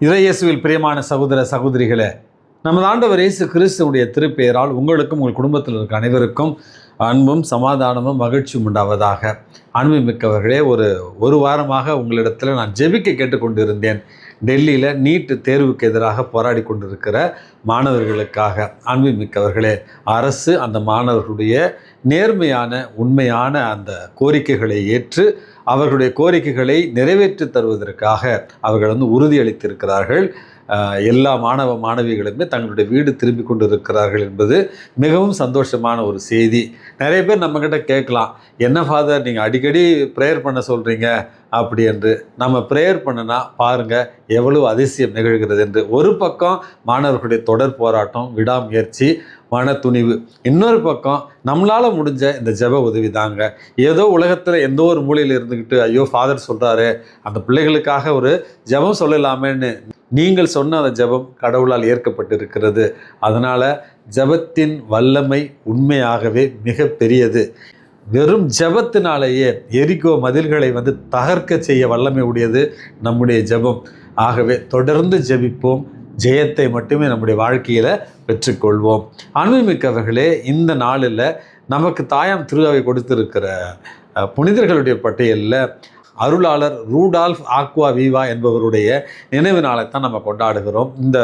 இறையேசுவில் பிரியமான சகோதர சகோதரிகளே, நமது ஆண்டவர் இயேசு கிறிஸ்துவுடைய திருப்பெயரால் உங்களுக்கும் உங்கள் குடும்பத்தில் இருக்க அனைவருக்கும் அன்பும் சமாதானமும் மகிழ்ச்சியும் உண்டாவதாக. அன்பு மிக்கவர்களே, ஒரு வாரமாக உங்களிடத்தில் நான் ஜெபிக்க கேட்டுக்கொண்டிருந்தேன். டெல்லியில் நீட் தேர்வுக்கு எதிராக போராடி கொண்டிருக்கிற மாணவர்களுக்காக. அன்பு மிக்கவர்களே, அரசு அந்த மாணவர்களுடைய நேர்மையான உண்மையான அந்த கோரிக்கைகளை ஏற்று அவர்களுடைய கோரிக்கைகளை நிறைவேற்றி தருவதற்காக அவர்கள் உறுதியளித்திருக்கிறார்கள். எல்லா மாணவ மாணவிகளுமே தங்களுடைய வீடு திரும்பி கொண்டு இருக்கிறார்கள் என்பது மிகவும் சந்தோஷமான ஒரு செய்தி. நிறைய பேர் நம்மக்கிட்ட கேட்கலாம், என்ன ஃபாதர் நீங்கள் அடிக்கடி ப்ரேயர் பண்ண சொல்கிறீங்க அப்படி என்று. நம்ம ப்ரேயர் பண்ணினா பாருங்கள் எவ்வளவு அதிசயம் நிகழ்கிறது என்று. ஒரு பக்கம் மாணவர்களுடைய தொடர் போராட்டம், விடாமுயற்சி, மன துணிவு. இன்னொரு பக்கம் நம்மளால் முடிஞ்ச இந்த ஜெப உதவி தாங்க. ஏதோ உலகத்தில் எந்த ஒரு மூலையில் இருந்துக்கிட்டு ஐயோ ஃபாதர் சொல்கிறாரு அந்த பிள்ளைகளுக்காக ஒரு ஜெபம் சொல்லலாமேன்னு நீங்கள் சொன்ன அந்த ஜெபம் கடவுளால் ஏற்கப்பட்டிருக்கிறது. அதனால் ஜெபத்தின் வல்லமை உண்மையாகவே மிக பெரியது. வெறும் ஜெபத்தினாலேயே எரிகோ மதில்களை தகர்க்க செய்ய வல்லமை உடையது நம்முடைய ஜெபம். ஆகவே தொடர்ந்து ஜெபிப்போம், ஜெயத்தை மட்டுமே நம்முடைய வாழ்க்கையில் பெற்றுக்கொள்வோம். அன்புமிக்கவர்களே, இந்த நாளில் நமக்கு தாயாம் திருவாவை கொடுத்திருக்கிற புனிதர்களுடைய பட்டியலில் அருளாளர் ரூடால்ஃப் ஆக்வா வீவா என்பவருடைய நினைவு நாளைத்தான் நம்ம கொண்டாடுகிறோம். இந்த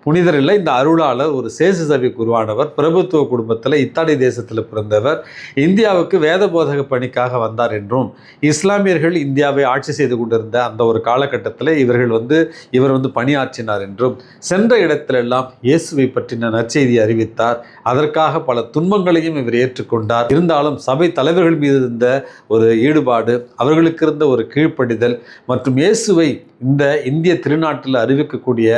புனிதர் இல்லை, இந்த அருளாளர் ஒரு சேஷ சபைக்கு உருவானவர். பிரபுத்துவ குடும்பத்தில் இத்தாலி தேசத்தில் பிறந்தவர். இந்தியாவுக்கு வேத போதக பணிக்காக வந்தார் என்றும், இஸ்லாமியர்கள் இந்தியாவை ஆட்சி செய்து கொண்டிருந்த அந்த ஒரு காலகட்டத்தில் இவர் பணியாற்றினார் என்றும், சென்ற இடத்திலெல்லாம் இயேசுவை பற்றின நற்செய்தியை அறிவித்தார். அதற்காக பல துன்பங்களையும் இவர் ஏற்றுக்கொண்டார். இருந்தாலும் சபை தலைவர்கள் மீது இருந்த ஒரு ஈடுபாடு, அவர்களுக்கு இருந்த ஒரு கீழ்ப்படிதல் மற்றும் இயேசுவை இந்த இந்திய திருநாட்டில் அறிவிக்கக்கூடிய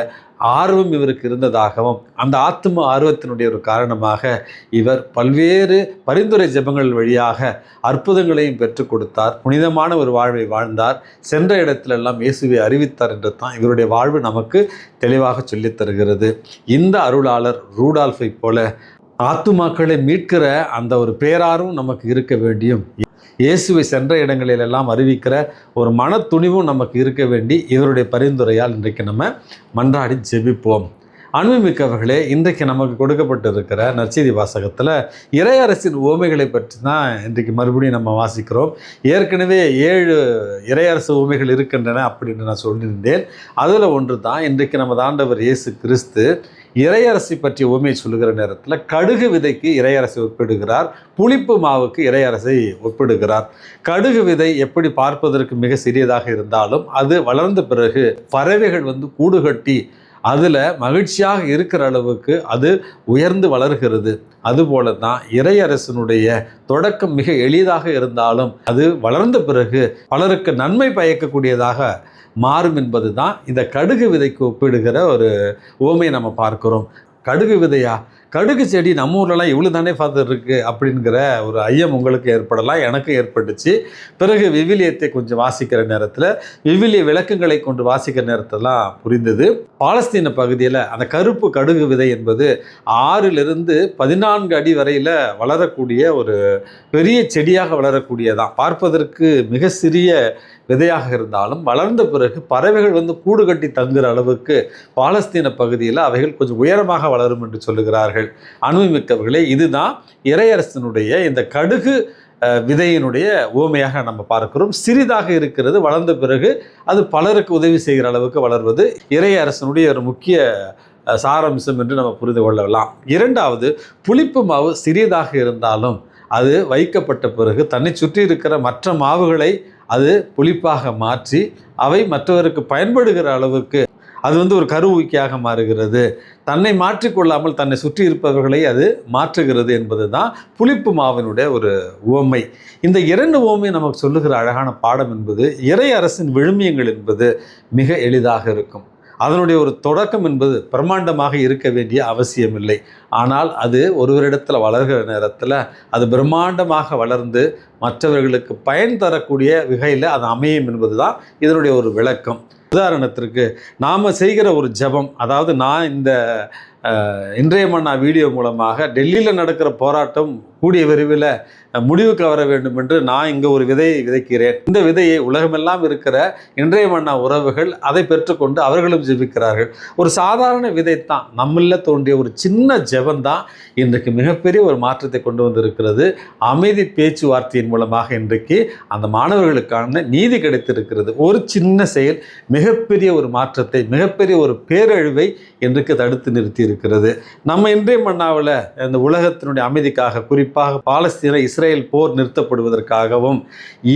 ஆர்வம் இவருக்கு இருந்ததாகவும், அந்த ஆத்ம ஆர்வத்தினுடைய ஒரு காரணமாக இவர் பல்வேறு பரிந்துரை ஜெபங்கள் வழியாக அற்புதங்களையும் பெற்றுக் கொடுத்தார். புனிதமான ஒரு வாழ்வை வாழ்ந்தார். சென்ற இடத்திலெல்லாம் இயேசுவை அறிவித்தார் என்று தான் இவருடைய வாழ்வு நமக்கு தெளிவாக சொல்லித் தருகிறது. இந்த அருளாளர் ரூடால்ஃபை போல ஆத்துமாக்களை மீட்கிற அந்த ஒரு பேராரும் நமக்கு இருக்க வேண்டியும், இயேசுவை சென்ற இடங்களிலெல்லாம் அறிவிக்கிற ஒரு மன துணிவும் நமக்கு இருக்க வேண்டி இவருடைய பரிந்துரையால் இன்றைக்கு நம்ம மன்றாடி ஜெபிப்போம். அன்புமிக்கவர்களே, இன்றைக்கு நமக்கு கொடுக்கப்பட்டிருக்கிற நற்செய்தி வாசகத்தில் இறையரசின் உவமைகளை பற்றி தான் இன்றைக்கு மறுபடியும் நம்ம வாசிக்கிறோம். ஏற்கனவே 7 இறையரசு உவமைகள் இருக்கின்றன அப்படின்னு நான் சொல்லியிருந்தேன். அதில் ஒன்று தான் இன்றைக்கு நமது ஆண்டவர் இயேசு கிறிஸ்து இறையரசி பற்றி உவமையை சொல்லுகிற நேரத்தில் கடுகு விதைக்கு இறையரசை ஒப்பிடுகிறார், புளிப்பு மாவுக்கு இறையரசை ஒப்பிடுகிறார். கடுகு விதை எப்படி பார்ப்பதற்கு மிக சிறியதாக இருந்தாலும் அது வளர்ந்த பிறகு பறவைகள் கூடு கட்டி அதில் மகிழ்ச்சியாக இருக்கிற அளவுக்கு அது உயர்ந்து வளர்கிறது. அதுபோல தான் இறையரசனுடைய தொடக்கம் மிக எளிதாக இருந்தாலும் அது வளர்ந்த பிறகு பலருக்கு நன்மை பயக்கக்கூடியதாக மாறும் என்பது தான் இந்த கடுகு விதைக்கு ஒப்பிடுகிற ஒரு உவமையை நம்ம பார்க்கிறோம். கடுகு விதையா? கடுகு செடி நம்ம ஊர்லலாம் இவ்வளோ தானே ஃபாதர் இருக்குது அப்படிங்கிற ஒரு ஐயம் உங்களுக்கு ஏற்படலாம், எனக்கும் ஏற்பட்டுச்சு. பிறகு விவிலியத்தை கொஞ்சம் வாசிக்கிற நேரத்தில், விவிலிய விளக்கங்களை கொண்டு வாசிக்கிற நேரத்திலாம் புரிந்தது. பாலஸ்தீன பகுதியில் அந்த கருப்பு கடுகு விதை என்பது 6 to 14 அடி வரையில் வளரக்கூடிய ஒரு பெரிய செடியாக வளரக்கூடியதான். பார்ப்பதற்கு மிக சிறிய விதையாக இருந்தாலும் வளர்ந்த பிறகு பறவைகள் கூடு கட்டி தங்குகிற அளவுக்கு பாலஸ்தீன பகுதியில் அவைகள் கொஞ்சம் உயரமாக வளரும் என்று சொல்லுகிறார்கள். அனுபவமிக்கவர்களே, இதுதான் இறையரசனுடைய இந்த கடுகு விதையினுடைய உவமையாக நம்ம பார்க்கிறோம். சிறிதாக இருக்கிறது, வளர்ந்த பிறகு அது பலருக்கு உதவி செய்கிற அளவுக்கு வளர்வது இறையரசனுடைய ஒரு முக்கிய சாராம்சம் என்று நம்ம புரிந்து கொள்ளலாம். இரண்டாவது, புளிப்பு மாவு சிறியதாக இருந்தாலும் அது வைக்கப்பட்ட பிறகு தன்னை சுற்றி இருக்கிற மற்ற மாவுகளை அது புளிப்பாக மாற்றி அவை மற்றவருக்கு பயன்படுகிற அளவுக்கு அது ஒரு கருவூக்கியாக மாறுகிறது. தன்னை மாற்றிக்கொள்ளாமல் தன்னை சுற்றி இருப்பவர்களை அது மாற்றுகிறது என்பது தான் புளிப்பு மாவினுடைய ஒரு உவமை. இந்த 2 உவமை நமக்கு சொல்லுகிற அழகான பாடம் என்பது, இறையரசின் விழுமியங்கள் என்பது மிக எளிதாக இருக்கும். அதனுடைய ஒரு தொடக்கம் என்பது பிரம்மாண்டமாக இருக்க வேண்டிய அவசியமில்லை. ஆனால் அது ஒருவரிடத்தில் வளர்கிற நேரத்தில் அது பிரம்மாண்டமாக வளர்ந்து மற்றவர்களுக்கு பயன் தரக்கூடிய வகையில் அது அமையும் என்பது தான் இதனுடைய ஒரு விளக்கம். உதாரணத்திற்கு நாம் செய்கிற ஒரு ஜெபம், அதாவது நான் இந்த இன்றைய மன்னா வீடியோ மூலமாக டெல்லியில் நடக்கிற போராட்டம் கூடிய விரைவில் முடிவுக்கு வர வேண்டும் என்று நான் இங்கே ஒரு விதையை விதைக்கிறேன். இந்த விதையை உலகமெல்லாம் இருக்கிற இன்றைய மன்னா உறவுகள் அதை பெற்றுக்கொண்டு அவர்களும் ஜெபிக்கிறார்கள். ஒரு சாதாரண விதைத்தான், நம்மள தோன்றிய ஒரு சின்ன ஜெபந்தான் இன்றைக்கு மிகப்பெரிய ஒரு மாற்றத்தை கொண்டு வந்திருக்கிறது. அமைதி பேச்சுவார்த்தையின் மூலமாக இன்றைக்கு அந்த மாணவர்களுக்கான நீதி கிடைத்திருக்கிறது. ஒரு சின்ன செயல் மிகப்பெரிய ஒரு மாற்றத்தை, மிகப்பெரிய ஒரு பேரழிவை இன்றைக்கு தடுத்து நிறுத்தி இருக்கிறது. நம்ம இன்றைய மன்னாவில் இந்த உலகத்தினுடைய அமைதிக்காக, குறிப்பாக பாலஸ்தீன இஸ்ரேல் போர் நிறுத்தப்படுவதற்காகவும்,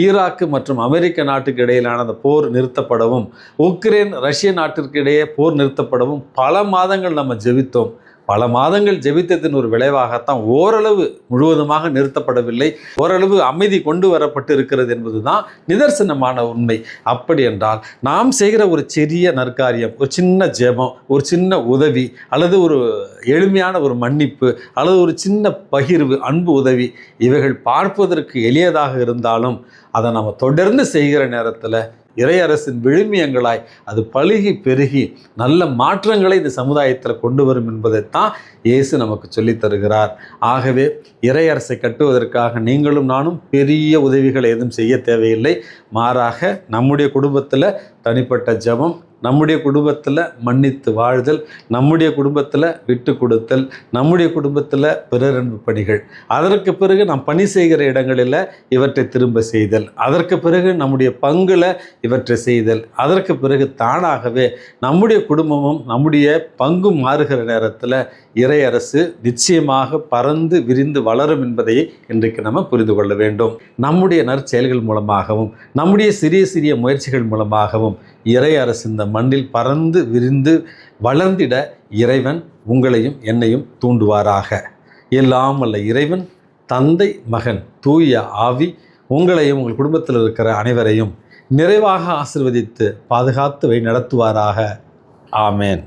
ஈராக்கு மற்றும் அமெரிக்க நாட்டுக்கு இடையிலான அந்த போர் நிறுத்தப்படவும், உக்ரைன் ரஷ்ய நாட்டிற்கு இடையே போர் நிறுத்தப்படவும் பல மாதங்கள் நம்ம ஜெபித்தோம். பல மாதங்கள் ஜெபித்ததின் ஒரு விளைவாகத்தான் ஓரளவு முழுவதுமாக நிறுத்தப்படவில்லை, ஓரளவு அமைதி கொண்டு வரப்பட்டு இருக்கிறது என்பதுதான் நிதர்சனமான உண்மை. அப்படி என்றால் நாம் செய்கிற ஒரு சிறிய நற்காரியம், ஒரு சின்ன ஜெபம், ஒரு சின்ன உதவி, அல்லது ஒரு எளிமையான ஒரு மன்னிப்பு, அல்லது ஒரு சின்ன பகிர்வு, அன்பு உதவி, இவைகள் பார்ப்பதற்கு எளியதாக இருந்தாலும் அதை நம்ம தொடர்ந்து செய்கிற நேரத்தில் இறையரசின் விழுமியங்களாய் அது பழுகி பெருகி நல்ல மாற்றங்களை இந்த சமுதாயத்தில் கொண்டு வரும் என்பதைத்தான் இயேசு நமக்கு சொல்லித் தருகிறார். ஆகவே இறையரசை கட்டுவதற்காக நீங்களும் நானும் பெரிய உதவிகளை எதுவும் செய்ய தேவையில்லை. மாறாக நம்முடைய குடும்பத்தில் தனிப்பட்ட ஜெபம், நம்முடைய குடும்பத்தில் மன்னித்து வாழ்தல், நம்முடைய குடும்பத்தில் விட்டு கொடுத்தல், நம்முடைய குடும்பத்தில் பிறரன்பு பணிகள், அதற்கு பிறகு நாம் பணி செய்கிற இடங்களில் இவற்றை திரும்ப செய்தல், அதற்கு பிறகு நம்முடைய பங்குல இவற்றை செய்தல், அதற்கு பிறகு தானாகவே நம்முடைய குடும்பமும் நம்முடைய பங்கும் மாறுகிற நேரத்தில் இறையரசு நிச்சயமாக பறந்து விரிந்து வளரும் என்பதை இன்றைக்கு நம்ம புரிந்து கொள்ள வேண்டும். நம்முடைய நற்செயல்கள் மூலமாகவும், நம்முடைய சிறிய சிறிய முயற்சிகள் மூலமாகவும் இறையரசு இந்த மண்ணில் பறந்து விரிந்து வளர்ந்திட இறைவன் உங்களையும் என்னையும் தூண்டுவாராக. எல்லாம் வல்ல இறைவன், தந்தை, மகன், தூய ஆவி உங்களையும் உங்கள் குடும்பத்தில் இருக்கிற அனைவரையும் நிறைவாக ஆசீர்வதித்து பாதுகாத்து வழி நடத்துவாராக. ஆமேன்.